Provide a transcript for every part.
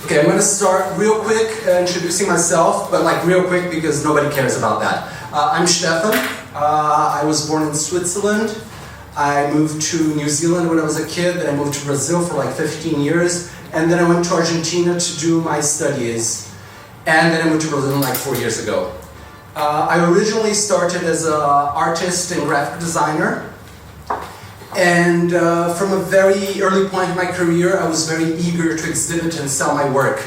Okay, I'm going to start real quick introducing myself, but like real quick because nobody cares about that. I'm Stefan. I was born in Switzerland. I moved to New Zealand when I was a kid, then I moved to Brazil for like 15 years, and then I went to Argentina to do my studies, and then I moved to Berlin like 4 years ago. I originally started as an artist and graphic designer, and from a very early point in my career, I was very eager to exhibit and sell my work.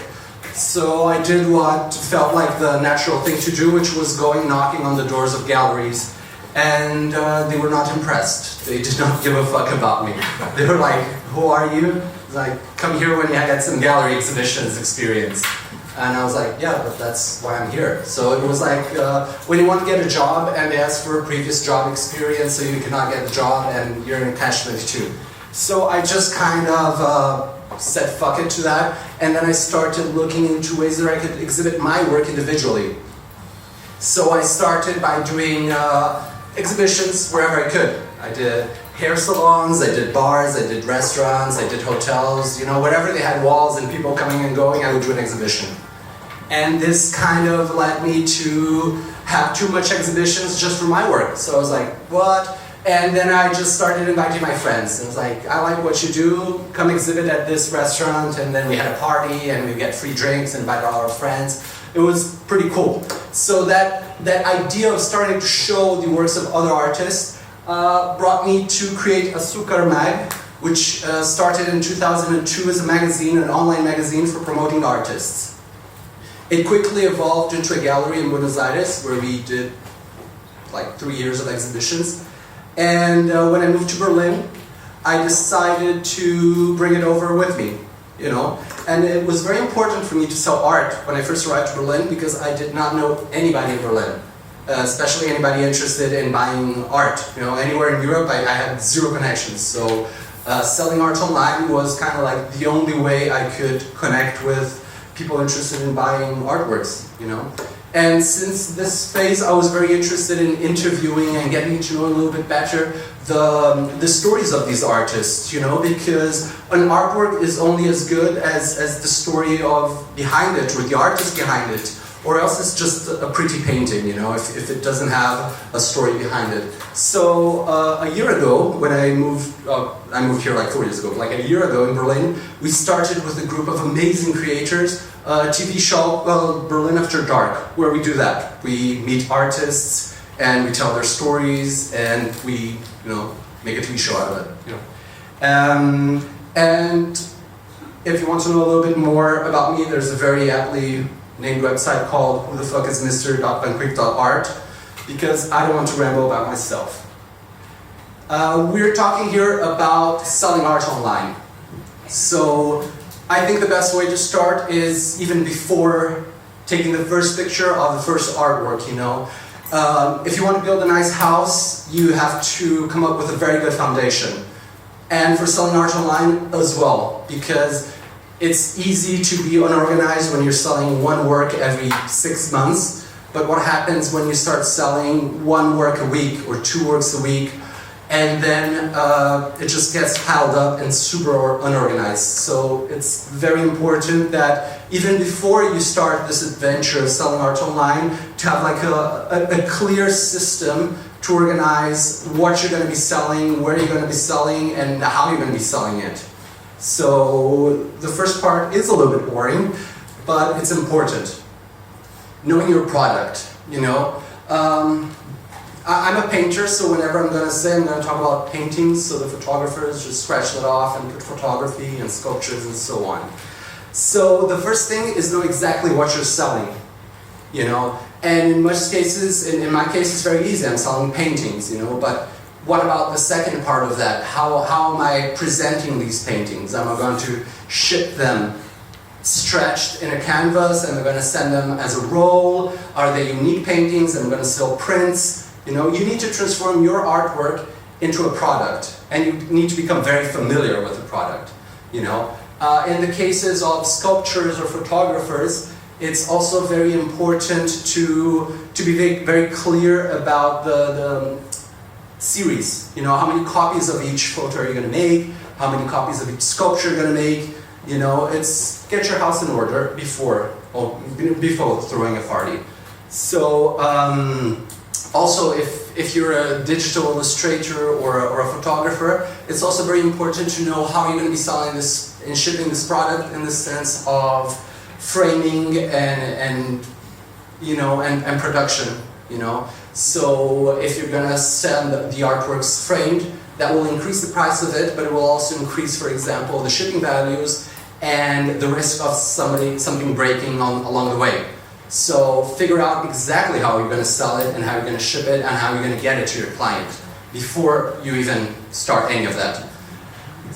So I did what felt like the natural thing to do, which was going knocking on the doors of galleries. And they were not impressed. They did not give a fuck about me. They were like, who are you? Like, come here when you had some gallery exhibitions experience. And I was like, yeah, but that's why I'm here. So it was like, when you want to get a job and they ask for a previous job experience so you cannot get the job and you're in catch-22. So I just kind of said fuck it to that, and then I started looking into ways that I could exhibit my work individually. So I started by doing exhibitions wherever I could. I did hair salons, I did bars, I did restaurants, I did hotels, you know, wherever they had walls and people coming and going, I would do an exhibition. And this kind of led me to have too much exhibitions just for my work. So I was like, what? And then I just started inviting my friends. It was like, I like what you do, come exhibit at this restaurant, and then we had a party and we get free drinks and invite all our friends. It was pretty cool. So that idea of starting to show the works of other artists brought me to create Azúcar Mag, which started in 2002 as a magazine, an online magazine for promoting artists. It quickly evolved into a gallery in Buenos Aires where we did like 3 years of exhibitions. And when I moved to Berlin, I decided to bring it over with me, you know. And it was very important for me to sell art when I first arrived to Berlin because I did not know anybody in Berlin, especially anybody interested in buying art. You know, anywhere in Europe, I had zero connections. So selling art online was kind of like the only way I could connect with people interested in buying artworks, you know. And since this phase, I was very interested in interviewing and getting to know a little bit better the stories of these artists, you know, because an artwork is only as good as the story of behind it, or the artist behind it, or else it's just a pretty painting, you know, if it doesn't have a story behind it. So a year ago, when I moved here like 4 years ago, like a year ago in Berlin, we started with a group of amazing creators, a TV show called Berlin After Dark, where we do that. We meet artists and we tell their stories and we, you know, make a TV show out of it, you know. And if you want to know a little bit more about me, there's a very aptly named website called whothefuckismr.vanquick.art, because I don't want to ramble about myself. We're talking here about selling art online. So I think the best way to start is even before taking the first picture of the first artwork, you know. If you want to build a nice house, you have to come up with a very good foundation. And for selling art online as well, because it's easy to be unorganized when you're selling one work every 6 months, but what happens when you start selling one work a week or 2 works a week, and then it just gets piled up and super unorganized. So it's very important that even before you start this adventure of selling art online, to have like a clear system to organize what you're going to be selling, where you're going to be selling, and how you're going to be selling it. So the first part is a little bit boring, but it's important. Knowing your product, you know. I'm a painter, so whenever I'm going to talk about paintings, so the photographers just scratch that off and put photography and sculptures and so on. So the first thing is know exactly what you're selling, you know. And in most cases, in my case, it's very easy. I'm selling paintings, you know, but what about the second part of that? How am I presenting these paintings? Am I going to ship them stretched in a canvas and I'm going to send them as a roll? Are they unique paintings? I'm going to sell prints. You know, you need to transform your artwork into a product, and you need to become very familiar with the product, you know. In the cases of sculptors or photographers, it's also very important to be very clear about the series. You know, how many copies of each photo are you going to make? How many copies of each sculpture you're going to make? You know, it's get your house in order before throwing a party. So also, if you're a digital illustrator or a photographer, it's also very important to know how you're going to be selling this and shipping this product in the sense of framing and you know, and production, you know. So if you're going to send the artworks framed, that will increase the price of it, but it will also increase, for example, the shipping values and the risk of something breaking along the way. So figure out exactly how you're going to sell it and how you're going to ship it and how you're going to get it to your client before you even start any of that.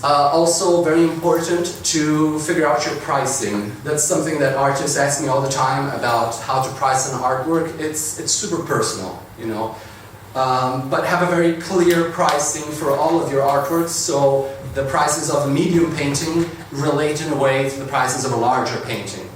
Also very important to figure out your pricing. That's something that artists ask me all the time about how to price an artwork. It's super personal, you know. But have a very clear pricing for all of your artworks, so the prices of a medium painting relate in a way to the prices of a larger painting.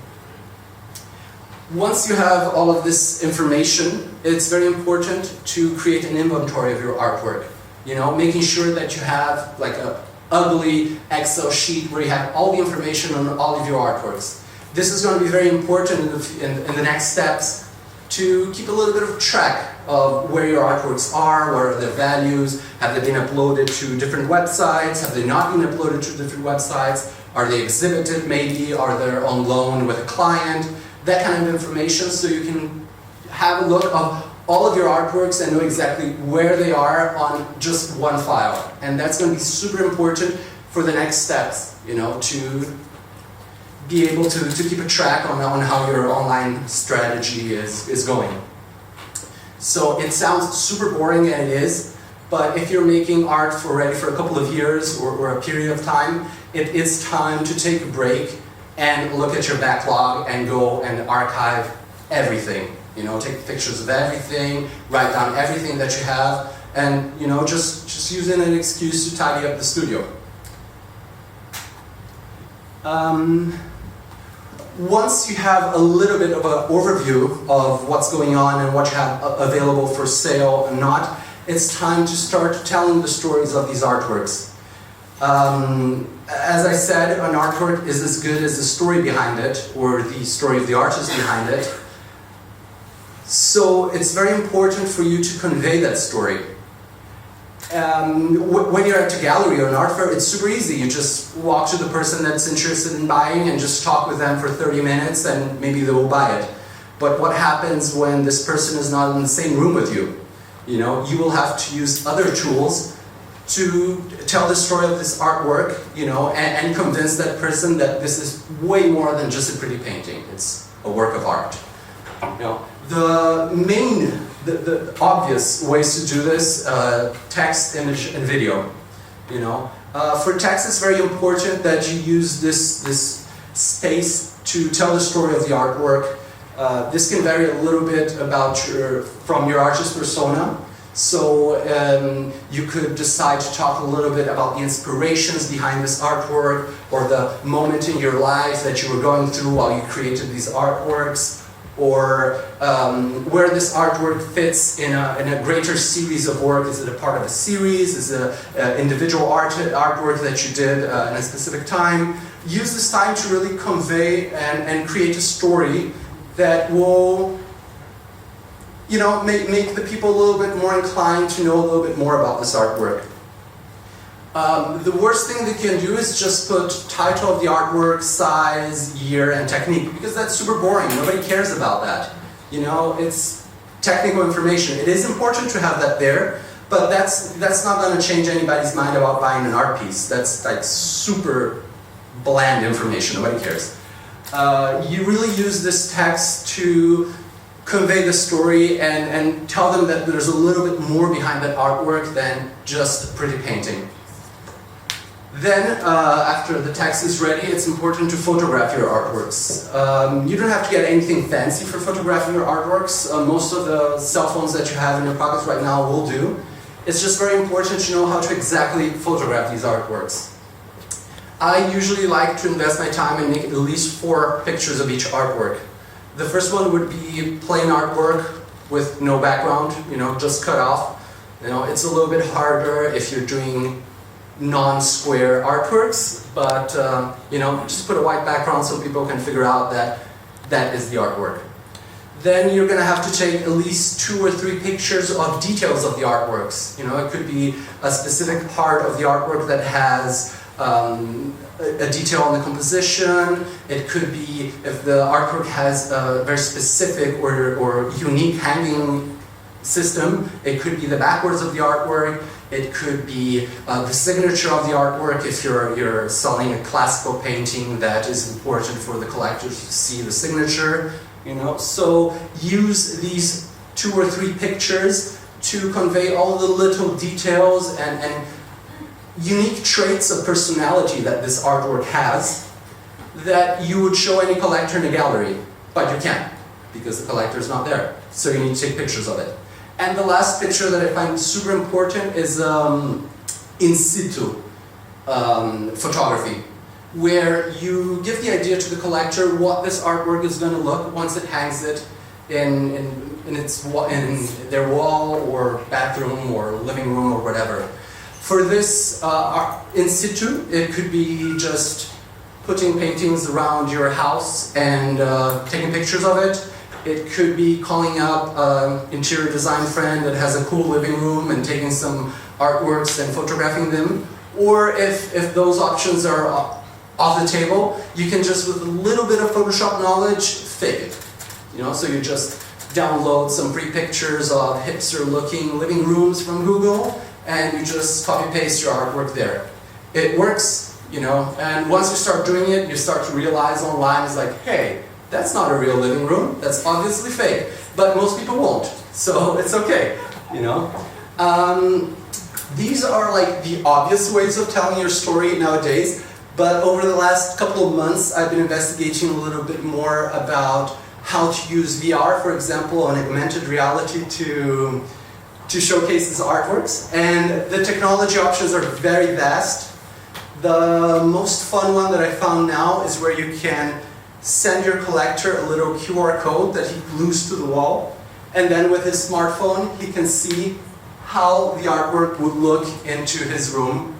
Once you have all of this information, it's very important to create an inventory of your artwork. You know, making sure that you have like a ugly Excel sheet where you have all the information on all of your artworks. This is going to be very important in the next steps to keep a little bit of track of where your artworks are, what are their values, have they been uploaded to different websites, have they not been uploaded to different websites, are they exhibited maybe, are they on loan with a client, that kind of information, so you can have a look of all of your artworks and know exactly where they are on just one file. And that's going to be super important for the next steps, you know, to be able to keep a track on how your online strategy is going. So it sounds super boring, and it is, but if you're making art already for a couple of years or a period of time, it is time to take a break and look at your backlog and go and archive everything. You know, take pictures of everything, write down everything that you have, and you know, just use it as an excuse to tidy up the studio. Once you have a little bit of an overview of what's going on and what you have available for sale and not, it's time to start telling the stories of these artworks. As I said, an artwork is as good as the story behind it, or the story of the artist behind it. So it's very important for you to convey that story. When you're at a gallery or an art fair, it's super easy. You just walk to the person that's interested in buying and just talk with them for 30 minutes and maybe they will buy it. But what happens when this person is not in the same room with you? You know, you will have to use other tools to tell the story of this artwork, you know, and convince that person that this is way more than just a pretty painting. It's a work of art. You know, the obvious ways to do this, text, image, and video. You know, for text, it's very important that you use this space to tell the story of the artwork. This can vary a little bit from your artist persona. So you could decide to talk a little bit about the inspirations behind this artwork, or the moment in your life that you were going through while you created these artworks, or where this artwork fits in a greater series of work. Is it a part of a series? Is it an individual artwork that you did in a specific time? Use this time to really convey and create a story that will, you know, make the people a little bit more inclined to know a little bit more about this artwork. The worst thing they can do is just put title of the artwork, size, year, and technique, because that's super boring. Nobody cares about that. You know, it's technical information. It is important to have that there, but that's not going to change anybody's mind about buying an art piece. That's like super bland information. Nobody cares. You really use this text to convey the story and tell them that there's a little bit more behind that artwork than just a pretty painting. Then, after the text is ready, it's important to photograph your artworks. You don't have to get anything fancy for photographing your artworks. Most of the cell phones that you have in your pockets right now will do. It's just very important to know how to exactly photograph these artworks. I usually like to invest my time and make at least 4 pictures of each artwork. The first one would be plain artwork with no background, you know, just cut off. You know, it's a little bit harder if you're doing non-square artworks, but you know, just put a white background so people can figure out that that is the artwork. Then you're going to have to take at least 2 or 3 pictures of details of the artworks. You know, it could be a specific part of the artwork that has a detail on the composition. It could be if the artwork has a very specific or unique hanging system. It could be the backwards of the artwork. It could be the signature of the artwork if you're selling a classical painting that is important for the collectors to see the signature. You know, so use these 2 or 3 pictures to convey all the little details and unique traits of personality that this artwork has that you would show any collector in a gallery, but you can't because the collector is not there. So you need to take pictures of it. And the last picture that I find super important is in situ photography, where you give the idea to the collector what this artwork is going to look once it hangs it in their wall or bathroom or living room or whatever. For this in situ, it could be just putting paintings around your house and taking pictures of it. It could be calling up an interior design friend that has a cool living room and taking some artworks and photographing them. Or if those options are off the table, you can just, with a little bit of Photoshop knowledge, fake it. You know, so you just download some free pictures of hipster-looking living rooms from Google, and you just copy-paste your artwork there. It works, you know, and once you start doing it, you start to realize online, it's like, hey, that's not a real living room, that's obviously fake. But most people won't, so it's okay, you know. These are like the obvious ways of telling your story nowadays. But over the last couple of months, I've been investigating a little bit more about how to use VR, for example, and augmented reality to showcase these artworks. And the technology options are very vast. The most fun one that I found now is where you can send your collector a little QR code that he glues to the wall. And then with his smartphone, he can see how the artwork would look into his room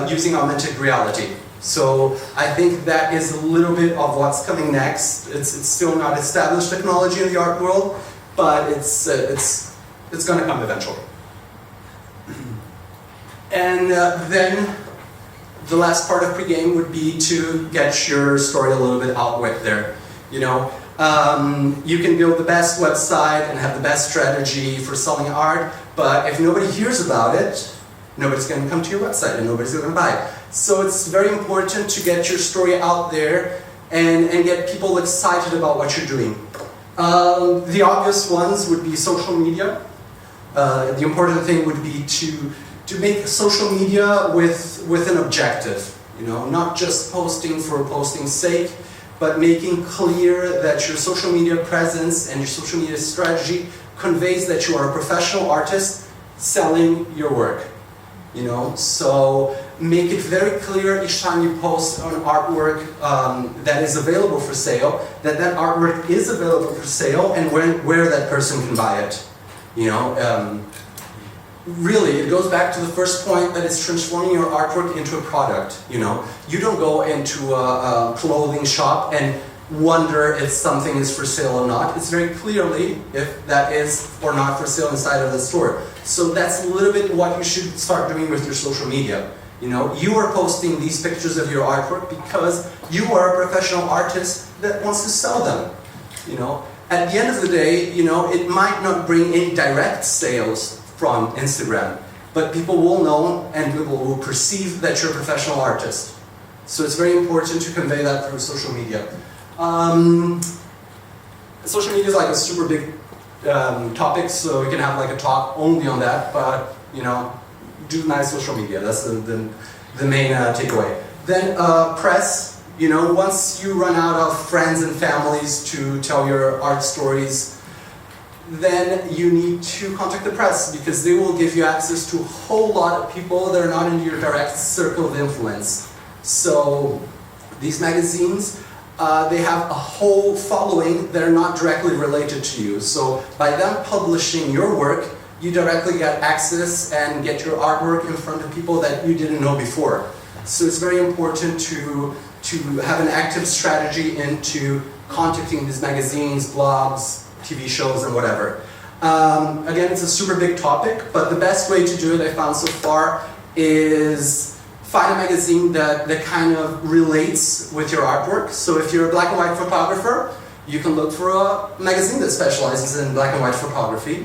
using augmented reality. So I think that is a little bit of what's coming next. It's still not established technology in the art world, but it's going to come eventually. And then the last part of pregame would be to get your story a little bit out there. You know, you can build the best website and have the best strategy for selling art, but if nobody hears about it, nobody's going to come to your website and nobody's going to buy it. So it's very important to get your story out there and get people excited about what you're doing. The obvious ones would be social media. The important thing would be to make social media with an objective. You know, not just posting for posting's sake, but making clear that your social media presence and your social media strategy conveys that you are a professional artist selling your work. You know, so make it very clear each time you post an artwork that is available for sale, that artwork is available for sale and where that person can buy it. You know, really, it goes back to the first point that it's transforming your artwork into a product. You know, you don't go into a clothing shop and wonder if something is for sale or not. It's very clearly if that is or not for sale inside of the store. So that's a little bit what you should start doing with your social media. You know, you are posting these pictures of your artwork because you are a professional artist that wants to sell them. You know, at the end of the day, you know, it might not bring any direct sales from Instagram, but people will know and people will perceive that you're a professional artist. So it's very important to convey that through social media. Social media is like a super big topic, so we can have like a talk only on that, but you know, do nice social media. That's the main takeaway. Then press, you know, once you run out of friends and families to tell your art stories, then you need to contact the press because they will give you access to a whole lot of people that are not in your direct circle of influence. So these magazines, they have a whole following that are not directly related to you. So by them publishing your work, you directly get access and get your artwork in front of people that you didn't know before. So it's very important to have an active strategy into contacting these magazines, blogs, TV shows, and whatever. Again, it's a super big topic, but the best way to do it I found so far is find a magazine that kind of relates with your artwork. So if you're a black and white photographer, you can look for a magazine that specializes in black and white photography.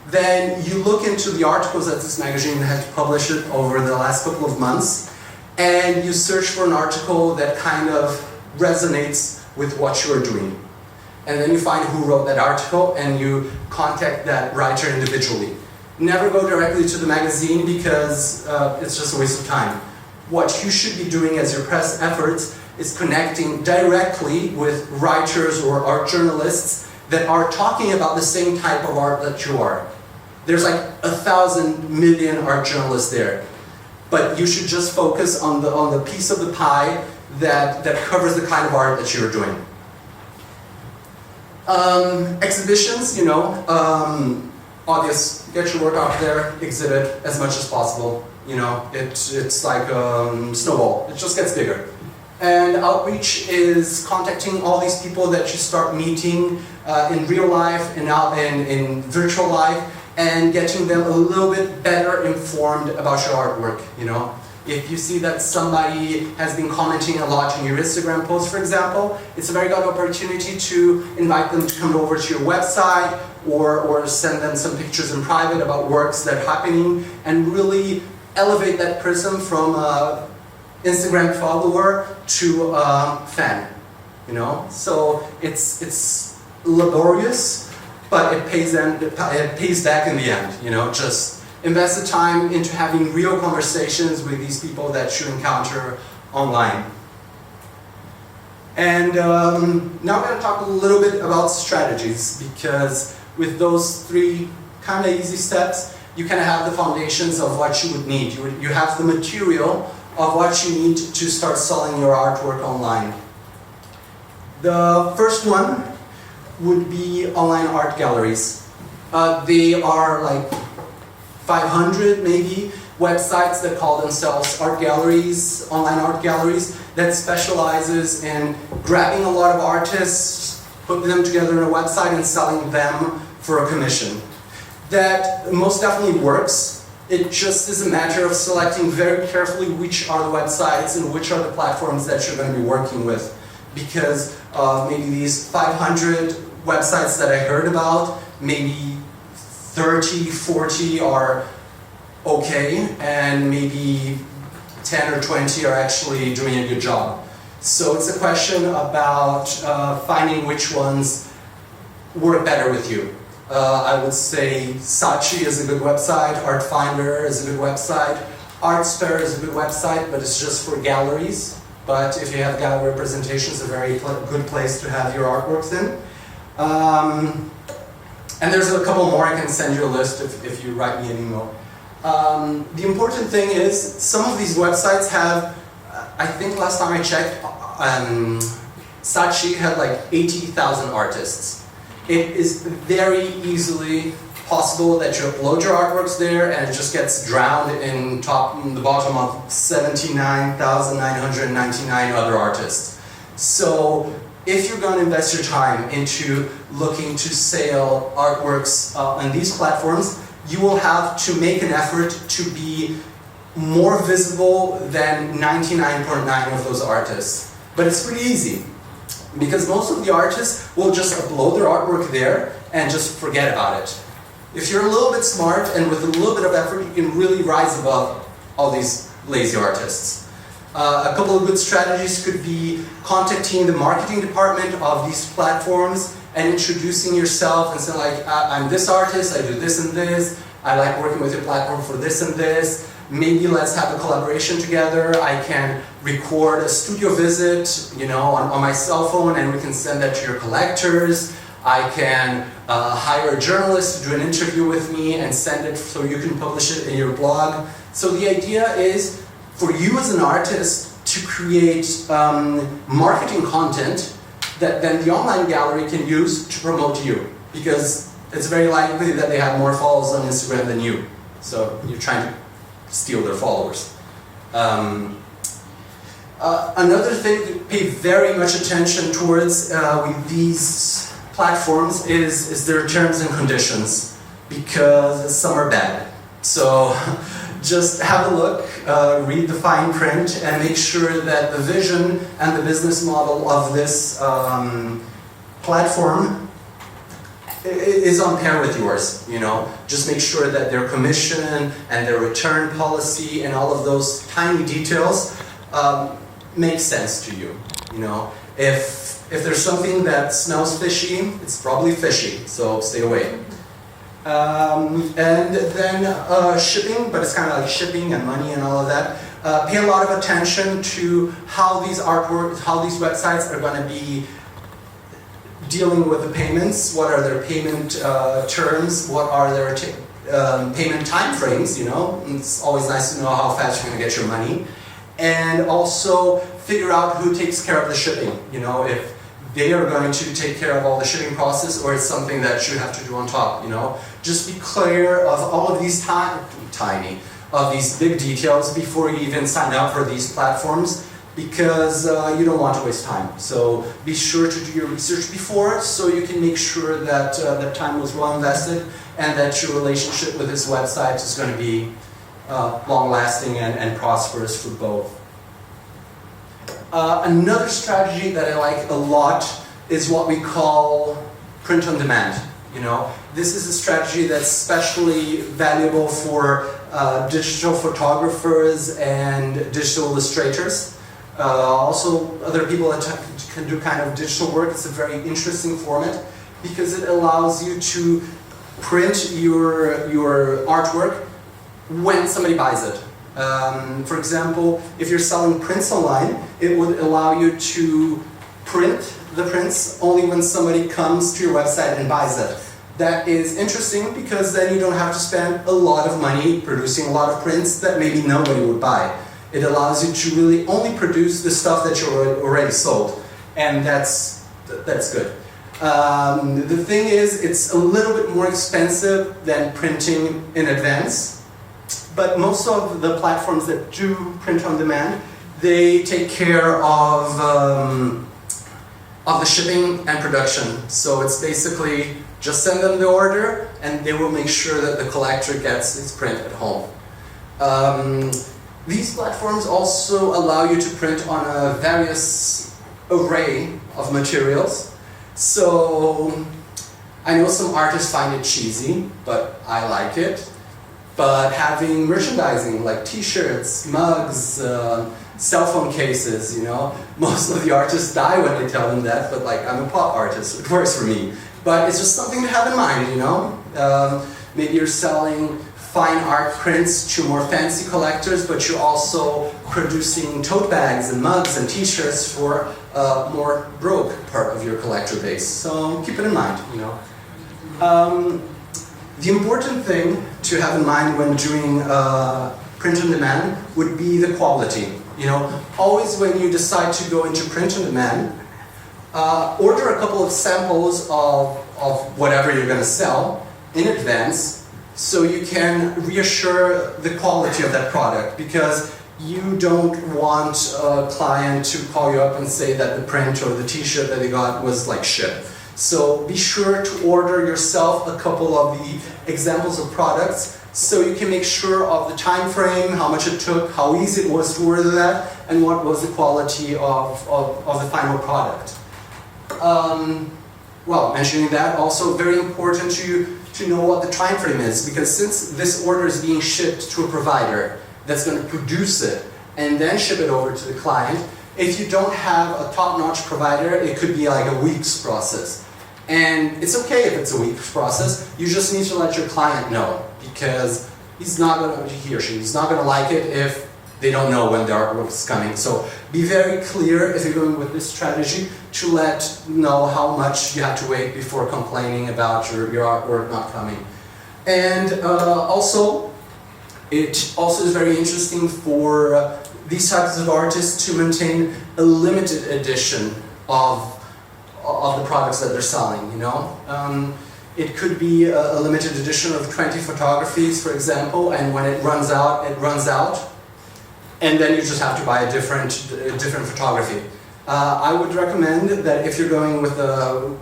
Then you look into the articles that this magazine has published over the last couple of months, and you search for an article that kind of resonates with what you're doing. And then you find who wrote that article and you contact that writer individually. Never go directly to the magazine because it's just a waste of time. What you should be doing as your press efforts is connecting directly with writers or art journalists that are talking about the same type of art that you are. There's like 1,000 million art journalists there. But you should just focus on the piece of the pie that covers the kind of art that you're doing. Exhibitions, you know, obvious, get your work out there, exhibit as much as possible. You know, it's like snowball, it just gets bigger. And outreach is contacting all these people that you start meeting in real life and out in virtual life, and getting them a little bit better informed about your artwork, you know. If you see that somebody has been commenting a lot on your Instagram post, for example, it's a very good opportunity to invite them to come over to your website or send them some pictures in private about works that are happening, and really elevate that person from an Instagram follower to a fan, you know. So it's laborious, but it pays back in the end, you know. Just invest the time into having real conversations with these people that you encounter online. And now I'm going to talk a little bit about strategies, because with those three kind of easy steps, you kind of have the foundations of what you would need. You have the material of what you need to start selling your artwork online. The first one would be online art galleries. They are like 500 maybe websites that call themselves art galleries, online art galleries, that specializes in grabbing a lot of artists, putting them together in a website and selling them for a commission. That most definitely works. It just is a matter of selecting very carefully which are the websites and which are the platforms that you're going to be working with. Because maybe these 500 websites that I heard about, maybe 30, 40 are okay, and maybe 10 or 20 are actually doing a good job. So it's a question about finding which ones work better with you. I would say Saatchi is a good website, Artfiner is a good website, Artspare is a good website, but it's just for galleries. But if you have gallery representations, it's a very good place to have your artworks in. And there's a couple more. I can send you a list if you write me an email. The important thing is, some of these websites have, I think last time I checked, Saatchi had like 80,000 artists. It is very easily possible that you upload your artworks there and it just gets drowned in the bottom of 79,999 other artists. So if you're going to invest your time into looking to sell artworks on these platforms, you will have to make an effort to be more visible than 99.9% of those artists. But it's pretty easy, because most of the artists will just upload their artwork there and just forget about it. If you're a little bit smart and with a little bit of effort, you can really rise above all these lazy artists. A couple of good strategies could be contacting the marketing department of these platforms and introducing yourself and saying like, I'm this artist, I do this and this, I like working with your platform for this and this, maybe let's have a collaboration together, I can record a studio visit, you know, on my cell phone and we can send that to your collectors, I can hire a journalist to do an interview with me and send it so you can publish it in your blog. So the idea is for you as an artist to create marketing content that then the online gallery can use to promote you. Because it's very likely that they have more followers on Instagram than you. So you're trying to steal their followers. Another thing to pay very much attention towards with these platforms is their terms and conditions, because some are bad. So just have a look, read the fine print, and make sure that the vision and the business model of this platform is on par with yours. You know, just make sure that their commission and their return policy and all of those tiny details make sense to you. You know, if there's something that smells fishy, it's probably fishy, so stay away. And then shipping, but it's kind of like shipping and money and all of that. Pay a lot of attention to how these websites are going to be dealing with the payments. What are their payment terms? What are their payment time frames? You know, it's always nice to know how fast you're going to get your money. And also figure out who takes care of the shipping. You know, if they are going to take care of all the shipping process, or it's something that you have to do on top. You know, just be clear of all of these these big details before you even sign up for these platforms, because you don't want to waste time. So be sure to do your research before, so you can make sure that that time was well invested and that your relationship with this website is going to be long-lasting and prosperous for both. Another strategy that I like a lot is what we call print on demand. You know, this is a strategy that's especially valuable for digital photographers and digital illustrators. Also, other people that can do kind of digital work. It's a very interesting format because it allows you to print your artwork when somebody buys it. For example, if you're selling prints online, it would allow you to print the prints only when somebody comes to your website and buys it. That is interesting because then you don't have to spend a lot of money producing a lot of prints that maybe nobody would buy. It allows you to really only produce the stuff that you already sold, and that's good. The thing is, it's a little bit more expensive than printing in advance. But most of the platforms that do print on demand, they take care of the shipping and production. So it's basically just send them the order and they will make sure that the collector gets his print at home. These platforms also allow you to print on a various array of materials. So I know some artists find it cheesy, but I like it. But having merchandising like t-shirts, mugs, cell phone cases, you know, most of the artists die when they tell them that, but like, I'm a pop artist, it works for me. But it's just something to have in mind, you know. Maybe you're selling fine art prints to more fancy collectors, but you're also producing tote bags and mugs and t-shirts for a more broke part of your collector base. So keep it in mind, you know. The important thing to have in mind when doing print on demand would be the quality. You know, always when you decide to go into print on demand, order a couple of samples of whatever you're going to sell in advance, so you can reassure the quality of that product, because you don't want a client to call you up and say that the print or the t-shirt that they got was like shit. So be sure to order yourself a couple of the examples of products so you can make sure of the time frame, how much it took, how easy it was to order that, and what was the quality of the final product. Well, mentioning that, also very important to know what the time frame is, because since this order is being shipped to a provider that's going to produce it and then ship it over to the client, if you don't have a top-notch provider, it could be like a week's process. And it's okay if it's a week's process, you just need to let your client know, because he's not going to, he or she is not going to like it if they don't know when the artwork is coming. So be very clear if you're going with this strategy to know how much you have to wait before complaining about your artwork not coming. And also, it also is very interesting for these types of artists to maintain a limited edition of the products that they're selling, you know. It could be a limited edition of 20 photographies, for example, and when it runs out, it runs out. And then you just have to buy a different photography. I would recommend that if you're going with a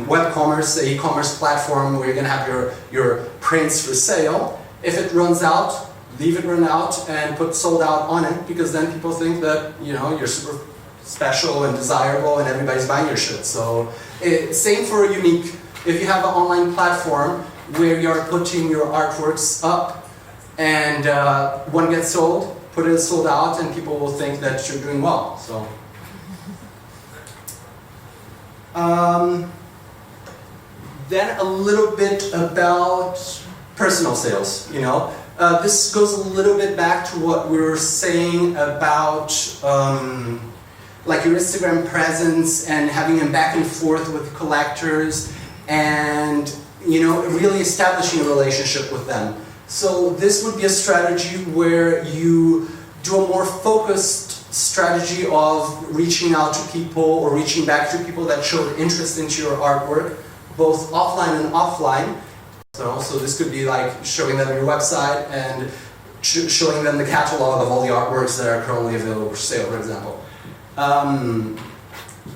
web commerce, e-commerce platform where you're going to have your prints for sale, if it runs out, leave it run out and put sold out on it, because then people think that, you know, you're super special and desirable and everybody's buying your shit. So same for a unique. If you have an online platform where you're putting your artworks up and one gets sold, put it sold out, and people will think that you're doing well. So then a little bit about personal sales, you know. This goes a little bit back to what we were saying about like your Instagram presence and having a back and forth with collectors and, you know, really establishing a relationship with them. So this would be a strategy where you do a more focused strategy of reaching out to people or reaching back to people that showed interest into your artwork, both offline and offline. So this could be like showing them your website and showing them the catalog of all the artworks that are currently available for sale, for example.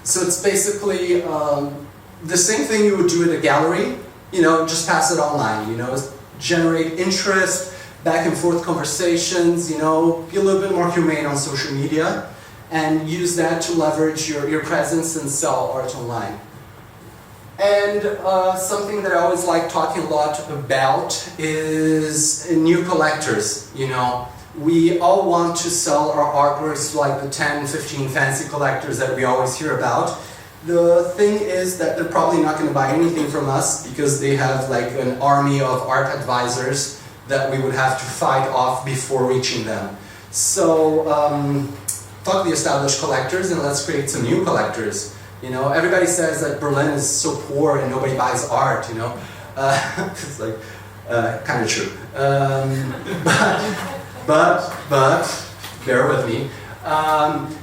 So it's basically the same thing you would do at a gallery, you know, just pass it online, you know, generate interest, back and forth conversations, you know, be a little bit more humane on social media and use that to leverage your presence and sell art online. And something that I always like talking a lot about is new collectors, you know. We all want to sell our artworks to like the 10, 15 fancy collectors that we always hear about. The thing is that they're probably not going to buy anything from us because they have like an army of art advisors that we would have to fight off before reaching them. So fuck the established collectors and let's create some new collectors. You know, everybody says that Berlin is so poor and nobody buys art, you know. It's like, kind of true. But, bear with me.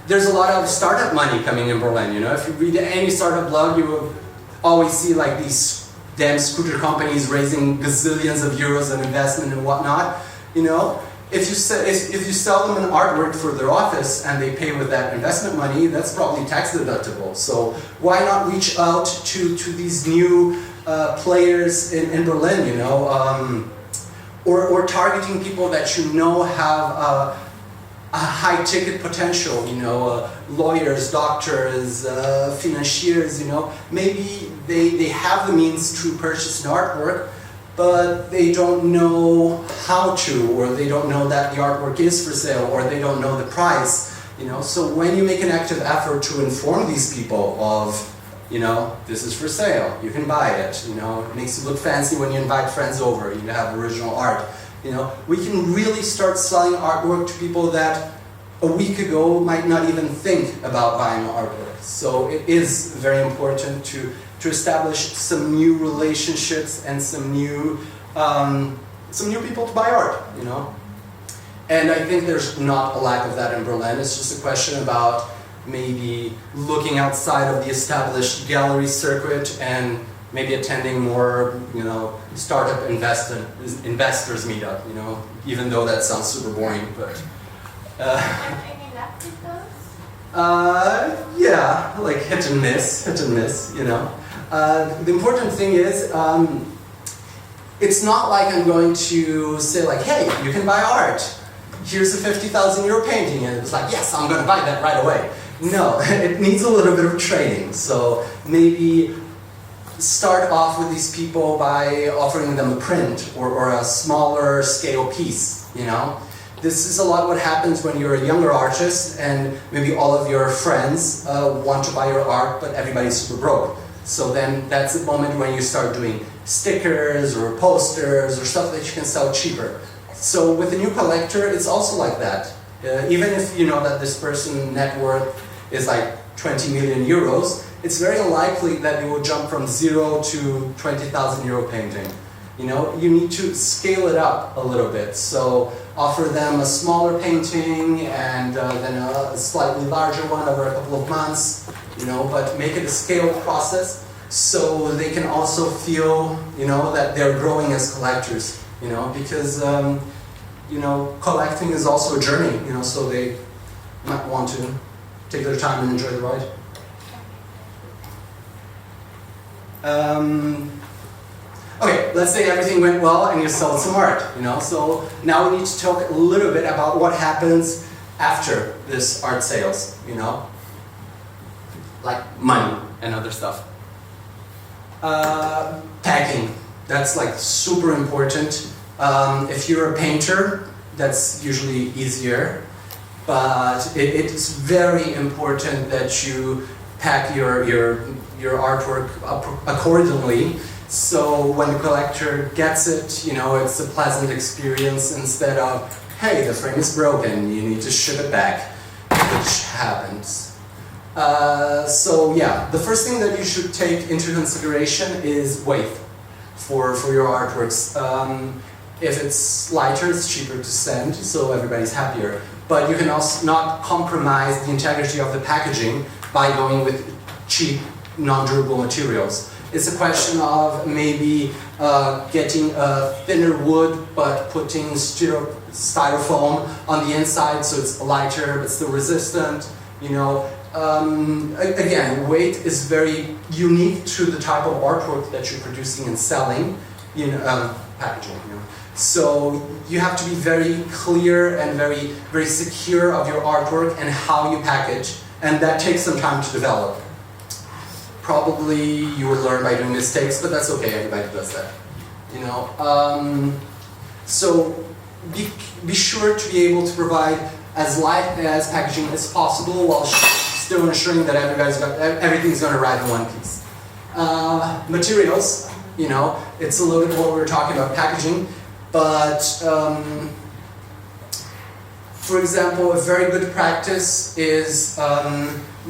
There's a lot of startup money coming in Berlin, you know. If you read any startup blog, you will always see like these damn scooter companies raising gazillions of euros in investment and whatnot, you know. If you sell them an artwork for their office and they pay with that investment money, that's probably tax deductible. So why not reach out to these new players in Berlin, you know, or targeting people that you know have a high ticket potential, you know, lawyers, doctors, financiers, you know. Maybe they have the means to purchase an artwork, but they don't know how to, or they don't know that the artwork is for sale, or they don't know the price, you know. So when you make an active effort to inform these people of, you know, this is for sale, you can buy it, you know, it makes you look fancy when you invite friends over, you have original art, you know, we can really start selling artwork to people that a week ago might not even think about buying artwork. So it is very important to establish some new relationships and some new people to buy art, you know. And I think there's not a lack of that in Berlin. It's just a question about maybe looking outside of the established gallery circuit and maybe attending more, you know, startup investors meetup, you know, even though that sounds super boring, but. Any luck with those? Yeah, like hit and miss, you know. The important thing is, it's not like I'm going to say like, hey, you can buy art. Here's a 50,000 euro painting, and it's like, yes, I'm going to buy that right away. No, it needs a little bit of training. So maybe start off with these people by offering them a print or a smaller scale piece, you know. This is a lot what happens when you're a younger artist and maybe all of your friends want to buy your art, but everybody's super broke. So then that's the moment when you start doing stickers or posters or stuff that you can sell cheaper. So with a new collector, it's also like that. Even if you know that this person's net worth is like 20 million euros, it's very likely that you will jump from 0 to 20,000 euro painting. You know, you need to scale it up a little bit. So offer them a smaller painting and then a slightly larger one over a couple of months, you know, but make it a scaled process. so they can also feel, that they're growing as collectors, because, collecting is also a journey, so they might want to take their time and enjoy the ride. Okay, let's say everything went well and you sold some art, so now we need to talk a little bit about what happens after this art sales, like money and other stuff. Packing, that's like super important. If you're a painter, that's usually easier, but it's very important that you pack your artwork accordingly. So when the collector gets it, it's a pleasant experience instead of, hey, the frame is broken, you need to ship it back, which happens. So yeah, the first thing that you should take into consideration is weight for your artworks. If it's lighter, it's cheaper to send, so everybody's happier. But you can also not compromise the integrity of the packaging by going with cheap, non-durable materials. It's a question of maybe getting a thinner wood but putting styrofoam on the inside so it's lighter but still resistant. Again, weight is very unique to the type of artwork that you're producing and selling, packaging. So you have to be very clear and very, very secure of your artwork and how you package, and that takes some time to develop. Probably you will learn by doing mistakes, but that's okay, everybody does that. So be sure to be able to provide as light as packaging as possible while still ensuring that everything's going to arrive in one piece. Materials, it's a little bit what we were talking about packaging, but for example, a very good practice is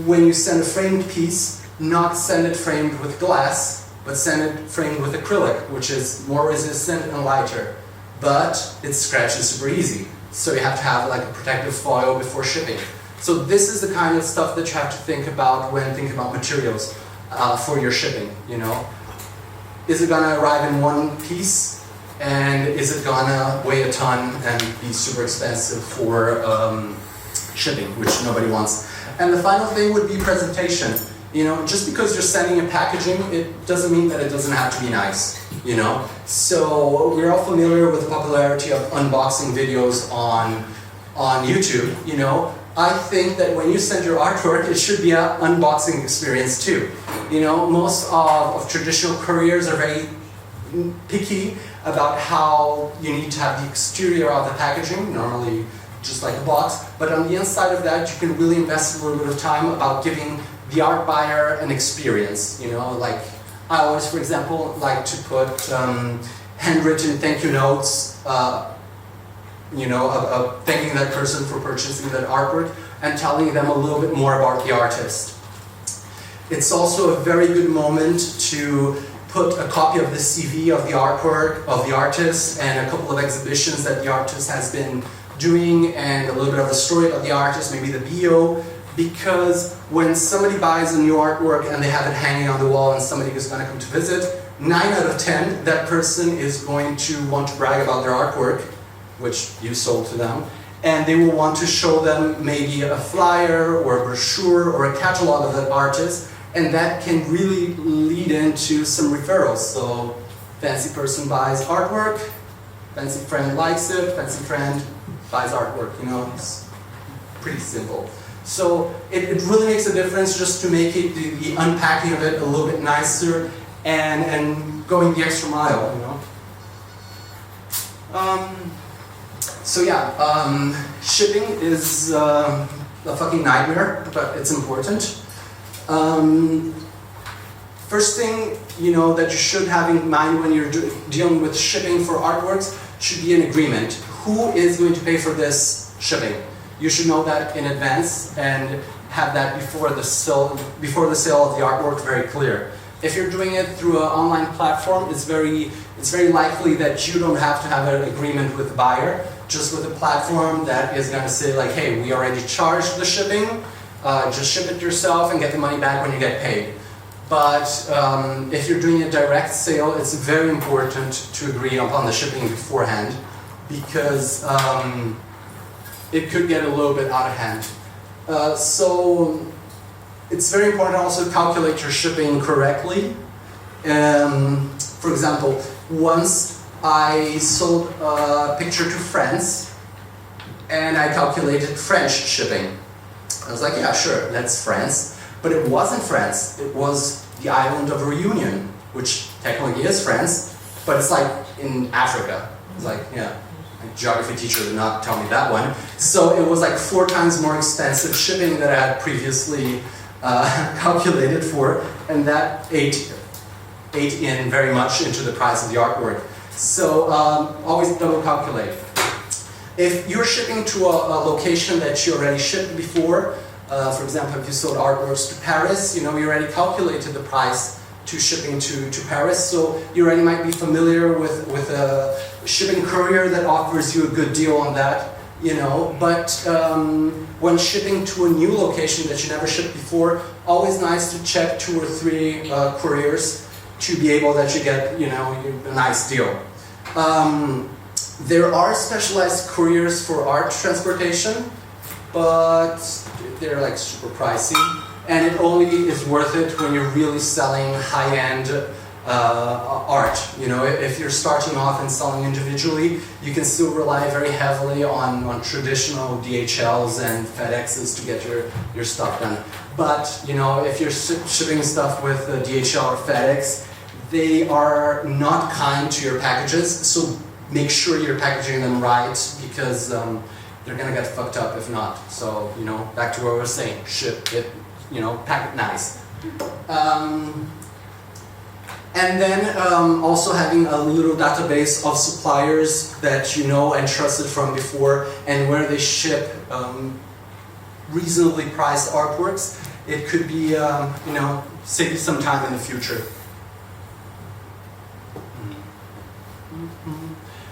when you send a framed piece, not send it framed with glass, but send it framed with acrylic, which is more resistant and lighter. But it scratches super easy, so you have to have like a protective foil before shipping. So this is the kind of stuff that you have to think about when thinking about materials for your shipping. Is it gonna arrive in one piece, and is it gonna weigh a ton and be super expensive for shipping, which nobody wants. And the final thing would be presentation. Just because you're sending a packaging, it doesn't mean that it doesn't have to be nice, So we're all familiar with the popularity of unboxing videos on YouTube, I think that when you send your artwork, it should be an unboxing experience too. Most of traditional couriers are very picky about how you need to have the exterior of the packaging, normally just like a box, but on the inside of that, you can really invest a little bit of time about giving the art buyer an experience, like I always, for example, like to put handwritten thank you notes, thanking that person for purchasing that artwork and telling them a little bit more about the artist. It's also a very good moment to put a copy of the CV of the artwork of the artist and a couple of exhibitions that the artist has been doing and a little bit of the story about the artist, maybe the bio. Because when somebody buys a new artwork and they have it hanging on the wall and somebody is going to come to visit, 9 out of 10, that person is going to want to brag about their artwork, which you sold to them, and they will want to show them maybe a flyer or a brochure or a catalog of that artist, and that can really lead into some referrals. So, fancy person buys artwork, fancy friend likes it, fancy friend buys artwork, it's pretty simple. So it really makes a difference just to make it, the unpacking of it a little bit nicer and going the extra mile, So yeah, shipping is a fucking nightmare, but it's important. First thing, that you should have in mind when you're dealing with shipping for artworks should be an agreement. Who is going to pay for this shipping? You should know that in advance and have that before the sale of the artwork very clear. If you're doing it through an online platform, it's very likely that you don't have to have an agreement with the buyer, just with a platform that is going to say like, hey, we already charged the shipping, just ship it yourself and get the money back when you get paid. But if you're doing a direct sale, it's very important to agree upon the shipping beforehand, because it could get a little bit out of hand. So it's very important also to calculate your shipping correctly. For example, once I sold a picture to France and I calculated French shipping. I was like, yeah, sure, that's France. But it wasn't France, it was the island of Reunion, which technically is France, but it's like in Africa. It's like, yeah, my geography teacher did not tell me that one. So it was like 4 times more expensive shipping that I had previously calculated for, and that ate in very much into the price of the artwork. So always double calculate. If you're shipping to a location that you already shipped before, for example, if you sold artworks to Paris, you know, you already calculated the price to shipping to Paris, so you already might be familiar with a shipping courier that offers you a good deal on that, you know. But when shipping to a new location that you never shipped before, always nice to check 2 or 3 couriers to be able that you get, you know, a nice deal. There are specialized couriers for art transportation, but they're like super pricey, and it only is worth it when you're really selling high-end art. You know, if you're starting off and selling individually, you can still rely very heavily on traditional DHLs and FedExes to get your stuff done. But, you know, if you're shipping stuff with DHL or FedEx, they are not kind to your packages, so make sure you're packaging them right, because they're gonna get fucked up if not. So, you know, back to what I was saying, ship it, you know, pack it nice. And then also having a little database of suppliers that you know and trusted from before, and where they ship reasonably priced artworks. It could be, you know, save you some time in the future.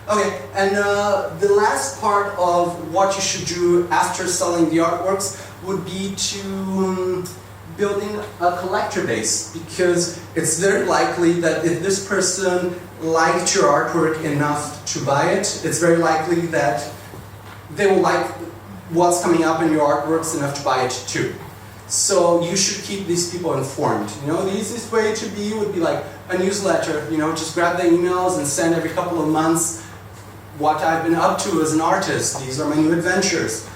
Okay, and the last part of what you should do after selling the artworks would be to building a collector base, because it's very likely that if this person liked your artwork enough to buy it, it's very likely that they will like what's coming up in your artworks enough to buy it too. So you should keep these people informed. You know, the easiest way to be would be like a newsletter. You know, just grab the emails and send every couple of months what I've been up to as an artist. These are my new adventures.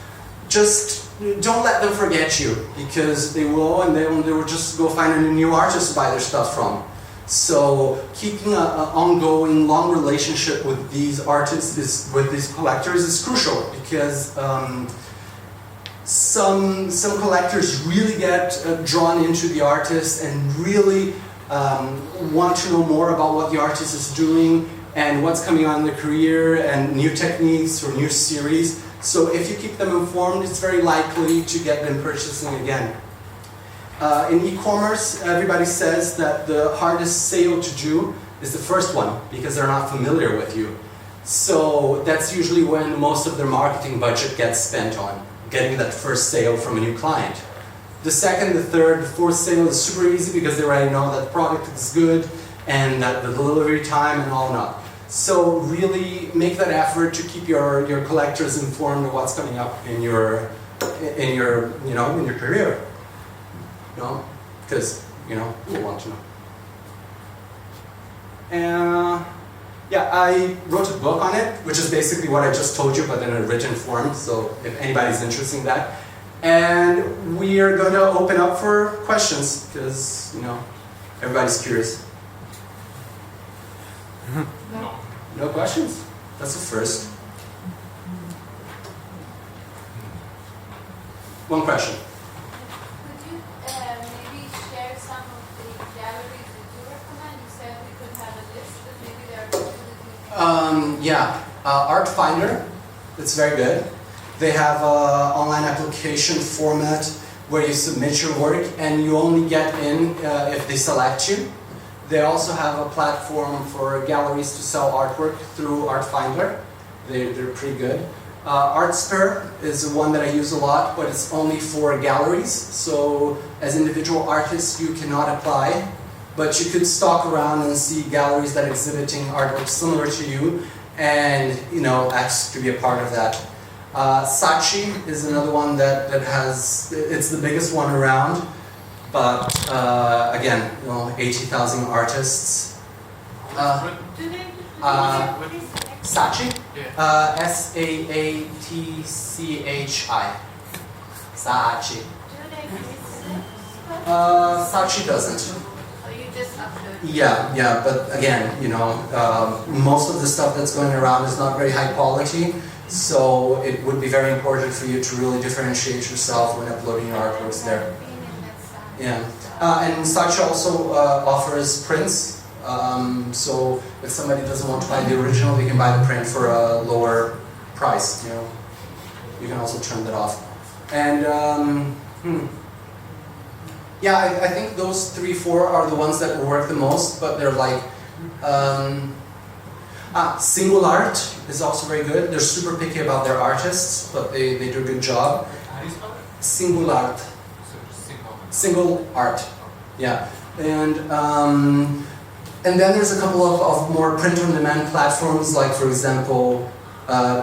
Just don't let them forget you, because they will, and they will just go find a new artist to buy their stuff from. So keeping an ongoing, long relationship with these artists, with these collectors, is crucial, because some collectors really get drawn into the artist and really want to know more about what the artist is doing and what's coming on in their career and new techniques or new series. So if you keep them informed, it's very likely to get them purchasing again. In e-commerce, everybody says that the hardest sale to do is the first one, because they're not familiar with you. So that's usually when most of their marketing budget gets spent on getting that first sale from a new client. The second, the third, the fourth sale is super easy, because they already know that the product is good and that the delivery time and all that. So really make that effort to keep your collectors informed of what's coming up in your career. You know, because people want to know. And yeah, I wrote a book on it, which is basically what I just told you, but in a written form. So if anybody's interested in that, and we are going to open up for questions, because everybody's curious. No. No questions? That's the first. One question. Could you maybe share some of the galleries that you recommend? You said we could have a list, but maybe there are two that you Yeah, Artfiner, it's very good. They have an online application format where you submit your work and you only get in if they select you. They also have a platform for galleries to sell artwork through Artfinder. They're pretty good. Artfiner is one that I use a lot, but it's only for galleries. So as individual artists, you cannot apply, but you could stalk around and see galleries that are exhibiting artwork similar to you, and ask to be a part of that. Saatchi is another one that has, it's the biggest one around, but again, 80,000 artists. Saatchi? S-A-A-T-C-H-I. Saatchi. Saatchi doesn't. Yeah, but again, most of the stuff that's going around is not very high quality, so it would be very important for you to really differentiate yourself when uploading your artworks there. Yeah, and Saatchi also offers prints. So if somebody doesn't want to buy the original, they can buy the print for a lower price. You can also turn that off. And yeah, I think those 3, 4 are the ones that work the most, but they're like Single Art is also very good. They're super picky about their artists, but they do a good job. How do you spell it? Single Art. Single Art. Yeah, and then there's a couple of more print-on-demand platforms, like for example,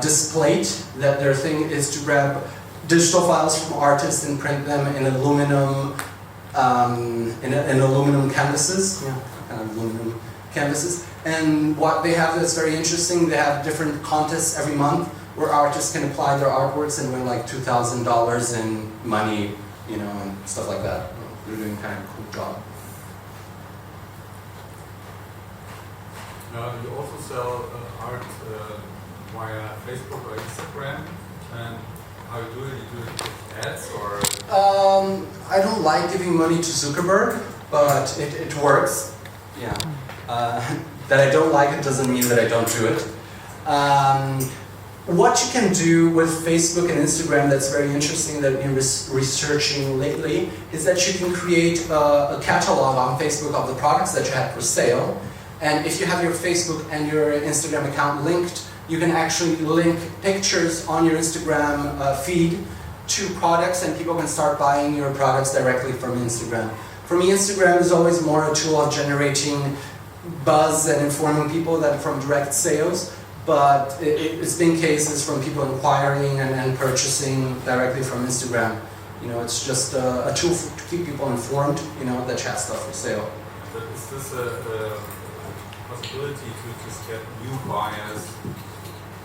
Displate, that their thing is to grab digital files from artists and print them in aluminum, in aluminum canvases. Yeah, kind of aluminum canvases. And what they have that's very interesting, they have different contests every month where artists can apply their artworks and win like $2,000 in money, and stuff like that. They're doing kind of a cool job. You also sell art via Facebook or Instagram, and how you do it? You do it with ads or? I don't like giving money to Zuckerberg, but it works. Yeah. That I don't like it doesn't mean that I don't do it. What you can do with Facebook and Instagram that's very interesting that I've been researching lately is that you can create a catalog on Facebook of the products that you have for sale. And if you have your Facebook and your Instagram account linked, you can actually link pictures on your Instagram feed to products, and people can start buying your products directly from Instagram. For me, Instagram is always more a tool of generating buzz and informing people than from direct sales, but it's been cases from people inquiring and purchasing directly from Instagram. It's just a tool to keep people informed, that you have stuff for sale. But is this a possibility to just get new buyers,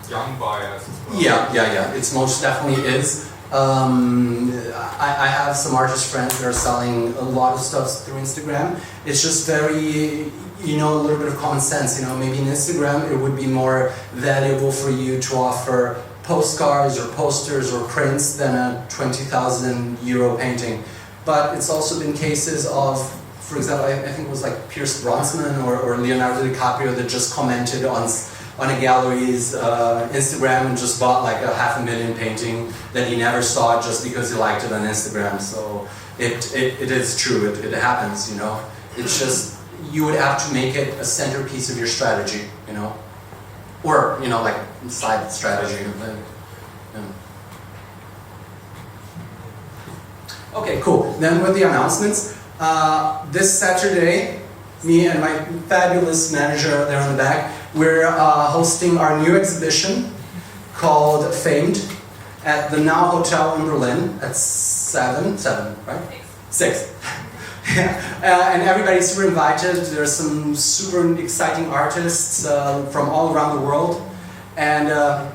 young buyers as well? Yeah, it's most definitely is. I have some artist friends that are selling a lot of stuff through Instagram. It's just very, a little bit of common sense. Maybe in Instagram it would be more valuable for you to offer postcards or posters or prints than a 20,000 euro painting. But it's also been cases of, for example, I think it was like Pierce Brosnan or Leonardo DiCaprio that just commented on a gallery's Instagram and just bought like a 500,000 painting that he never saw just because he liked it on Instagram. So it is true, it happens, It's just, you would have to make it a centerpiece of your strategy, or, like side strategy. Okay, cool. Then with the announcements, this Saturday, me and my fabulous manager there in the back, we're hosting our new exhibition called Famed at the Now Hotel in Berlin at 7, right? 6. And everybody's super invited. There's some super exciting artists from all around the world, and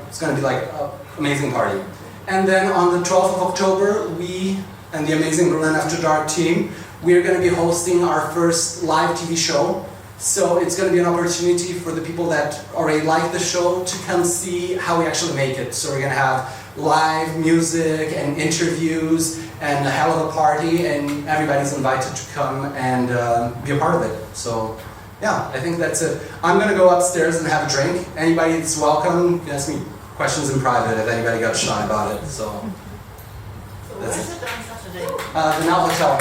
it's going to be like an amazing party. And then on the 12th of October, we and the amazing Berlin After Dark team, we're going to be hosting our first live TV show. So it's going to be an opportunity for the people that already like the show to come see how we actually make it. So we're going to have live music and interviews and a hell of a party, and everybody's invited to come and be a part of it. So yeah, I think that's it. I'm going to go upstairs and have a drink. Anybody is welcome. You can ask me questions in private if anybody got shy about it. So that's it. Where's it on Saturday? The Now Hotel.